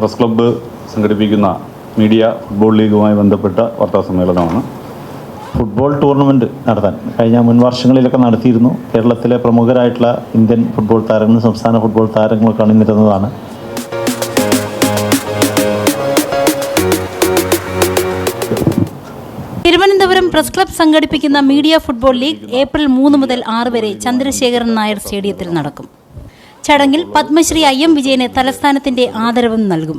Press club സംഘടിപ്പിക്കുന്ന media football ലീഗുമായി ബന്ധപ്പെട്ട വാർത്താസമ്മേളനമാണ്. Football tournament നടത്താൻ കഴിഞ്ഞ മുൻ വർഷങ്ങളിലൊക്കെ നടത്തിയിരുന്നു. കേരളത്തിലെ പ്രമുഖരായിട്ടുള്ള ഇന്ത്യൻ ഫുട്ബോൾ താരങ്ങളും സംസ്ഥാന ഫുട്ബോൾ താരങ്ങളൊക്കെ അണിനിരുന്നതാണ്. തിരുവനന്തപുരം പ്രസ് ക്ലബ്ബ് സംഘടിപ്പിക്കുന്ന മീഡിയ ഫുട്ബോൾ ലീഗ് ഏപ്രിൽ 3 മുതൽ 6 വരെ ചന്ദ്രശേഖരൻ നായർ സ്റ്റേഡിയത്തിൽ നടക്കും. ചടങ്ങിൽ പത്മശ്രീ IM വിജയന് തലസ്ഥാനത്തിന്റെ ആദരവും നൽകും.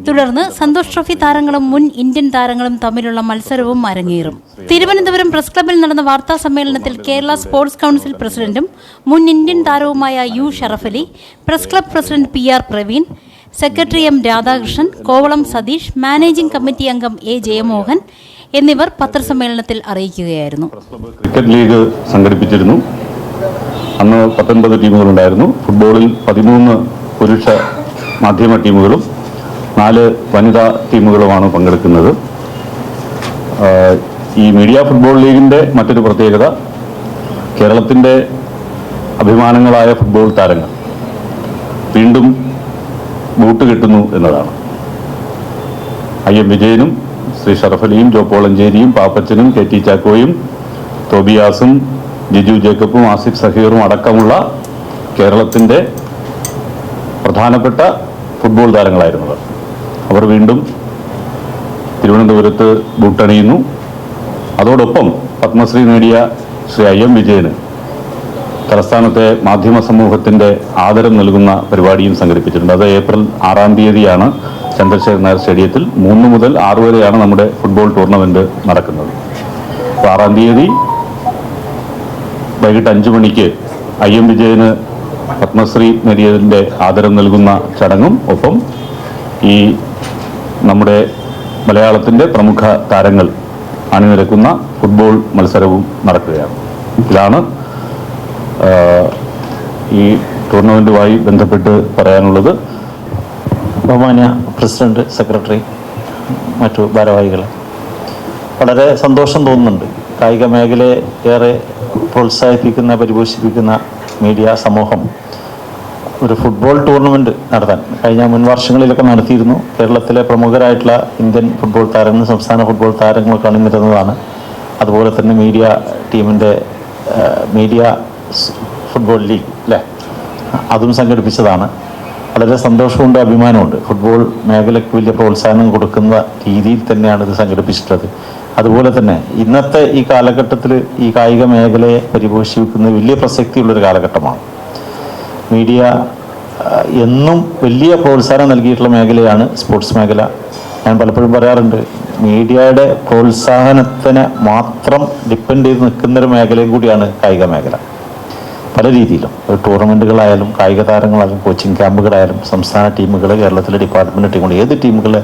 തുടർന്ന് സന്തോഷ് ട്രോഫി താരങ്ങളും മുൻ ഇന്ത്യൻ താരങ്ങളും തമ്മിലുള്ള മത്സരവും അരങ്ങേറും. തിരുവനന്തപുരം പ്രസ് ക്ലബ്ബിൽ നടന്ന വാർത്താ സമ്മേളനത്തിൽ കേരള സ്പോർട്സ് കൗൺസിൽ പ്രസിഡന്റും മുൻ ഇന്ത്യൻ താരവുമായ U Sharafali, press club president PR Praveen, secretary M Radhakrishnan, Kovalam Satheesh, managing committee അംഗം A ജയമോഹൻ എന്നിവർ പത്രസമ്മേളനത്തിൽ അറിയിക്കുകയായിരുന്നു. ക്രിക്കറ്റ് ലീഗ് സംഘടിപ്പിച്ചിരുന്നു. അന്ന് 19 ടീമുകളുണ്ടായിരുന്നു. ഫുട്ബോളിൽ 13 പുരുഷ മാധ്യമ ടീമുകളും 4 വനിതാ ടീമുകളുമാണ് പങ്കെടുക്കുന്നത്. ഈ മീഡിയ ഫുട്ബോൾ ലീഗിൻ്റെ മറ്റൊരു പ്രത്യേകത, കേരളത്തിൻ്റെ അഭിമാനങ്ങളായ ഫുട്ബോൾ താരങ്ങൾ വീണ്ടും ബൂട്ട് കെട്ടുന്നു എന്നതാണ്. IM വിജയനും ശ്രീ ഷറഫലിയും ജോപ്പോളഞ്ചേരിയും പാപ്പച്ചനും KT ചാക്കോയും തോബിയാസും ജിജു ജേക്കബും ആസിഫ് സഹീറും അടക്കമുള്ള കേരളത്തിൻ്റെ പ്രധാനപ്പെട്ട ഫുട്ബോൾ താരങ്ങളായിരുന്നവർ. അവർ വീണ്ടും തിരുവനന്തപുരത്ത് ബൂട്ടണിയുന്നു. അതോടൊപ്പം പത്മശ്രീ നേടിയ ശ്രീ IM വിജയന് തലസ്ഥാനത്തെ മാധ്യമ സമൂഹത്തിൻ്റെ ആദരം നൽകുന്ന പരിപാടിയും സംഘടിപ്പിച്ചിട്ടുണ്ട്. അത് ഏപ്രിൽ 6 തീയതിയാണ് ചന്ദ്രശേഖരൻ നായർ സ്റ്റേഡിയത്തിൽ. 3 മുതൽ 6 വരെയാണ് നമ്മുടെ ഫുട്ബോൾ ടൂർണമെൻറ്റ് നടക്കുന്നത്. 6 തീയതി വൈകിട്ട് 5 മണിക്ക് IM വിജയന് പത്മശ്രീ നേടിയതിൻ്റെ ആദരം നൽകുന്ന ചടങ്ങും ഒപ്പം ഈ നമ്മുടെ മലയാളത്തിൻ്റെ പ്രമുഖ താരങ്ങൾ അണിനിരക്കുന്ന ഫുട്ബോൾ മത്സരവും നടക്കുകയാണ്. ഇതാണ് ഈ ടൂർണമെൻറ്റുമായി ബന്ധപ്പെട്ട് പറയാനുള്ളത്. ബഹുമാന്യ പ്രസിഡന്റ്, സെക്രട്ടറി, മറ്റു ഭാരവാഹികൾ, വളരെ സന്തോഷം തോന്നുന്നുണ്ട്. കായിക മേഖലയെ ഏറെ പ്രോത്സാഹിപ്പിക്കുന്ന, പരിപോഷിപ്പിക്കുന്ന മീഡിയ സമൂഹം ഒരു ഫുട്ബോൾ ടൂർണമെൻറ്റ് നടത്താൻ കഴിഞ്ഞ മുൻ വർഷങ്ങളിലൊക്കെ നടത്തിയിരുന്നു. കേരളത്തിലെ പ്രമുഖരായിട്ടുള്ള ഇന്ത്യൻ ഫുട്ബോൾ താരങ്ങളും സംസ്ഥാന ഫുട്ബോൾ താരങ്ങളൊക്കെ അണിനിരുന്നതാണ്. അതുപോലെ തന്നെ മീഡിയ ടീമിൻ്റെ മീഡിയ ഫുട്ബോൾ ലീഗ് അതും സംഘടിപ്പിച്ചതാണ്. വളരെ സന്തോഷമുണ്ട്, അഭിമാനമുണ്ട്. ഫുട്ബോൾ മേഖലയ്ക്ക് വലിയ പ്രോത്സാഹനം കൊടുക്കുന്ന രീതിയിൽ തന്നെയാണ് ഇത് സംഘടിപ്പിച്ചിട്ടുള്ളത്. അതുപോലെ തന്നെ ഇന്നത്തെ ഈ കാലഘട്ടത്തിൽ ഈ കായിക മേഖലയെ പരിപോഷിപ്പിക്കുന്ന വലിയ പ്രസക്തിയുള്ളൊരു കാലഘട്ടമാണ്. മീഡിയ എന്നും വലിയ പ്രോത്സാഹനം നൽകിയിട്ടുള്ള മേഖലയാണ് സ്പോർട്സ് മേഖല. ഞാൻ പലപ്പോഴും പറയാറുണ്ട്, മീഡിയയുടെ പ്രോത്സാഹനത്തിന് മാത്രം ഡിപ്പെൻഡ് ചെയ്ത് നിൽക്കുന്നൊരു മേഖലയും കൂടിയാണ് കായിക മേഖല. പല രീതിയിലും ടൂർണമെൻറ്റുകളായാലും കായിക താരങ്ങളായാലും കോച്ചിങ് ക്യാമ്പുകളായാലും സംസ്ഥാന ടീമുകൾ, കേരളത്തിലെ ഡിപ്പാർട്ട്മെൻറ്റ് ടീമുകൾ, ഏത് ടീമുകളെ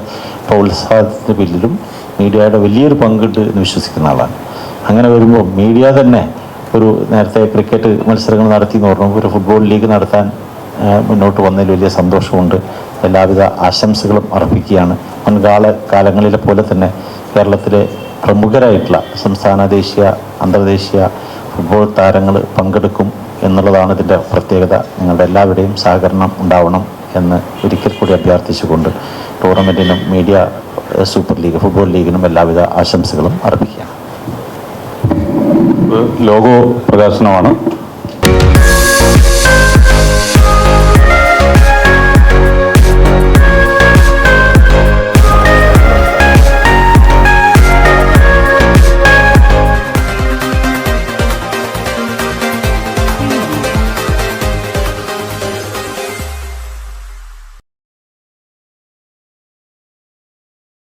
പ്രോത്സാഹനത്തിന് പിന്നിലും മീഡിയയുടെ വലിയൊരു പങ്കുണ്ട് എന്ന് വിശ്വസിക്കുന്ന ആളാണ്. അങ്ങനെ വരുമ്പോൾ മീഡിയ തന്നെ ഒരു നേരത്തെ ക്രിക്കറ്റ് മത്സരങ്ങൾ നടത്തി എന്ന് പറഞ്ഞു, ഒരു ഫുട്ബോൾ ലീഗ് നടത്താൻ മുന്നോട്ട് വന്നതിൽ വലിയ സന്തോഷമുണ്ട്. എല്ലാവിധ ആശംസകളും അർപ്പിക്കുകയാണ്. കാലങ്ങളിലെ പോലെ തന്നെ കേരളത്തിലെ പ്രമുഖരായിട്ടുള്ള സംസ്ഥാന, ദേശീയ, അന്തർദേശീയ ഫുട്ബോൾ താരങ്ങൾ പങ്കെടുക്കും എന്നുള്ളതാണ് ഇതിൻ്റെ പ്രത്യേകത. നിങ്ങളുടെ എല്ലാവരുടെയും സഹകരണം ഉണ്ടാവണം എന്ന് ഒരിക്കൽ കൂടി അഭ്യർത്ഥിച്ചുകൊണ്ട് ടൂർണമെൻറ്റിനും മീഡിയ സൂപ്പർ ലീഗ് ഫുട്ബോൾ ലീഗിനും എല്ലാവിധ ആശംസകളും അർപ്പിക്കുകയാണ്. ലോഗോ പ്രകാശനമാണ്.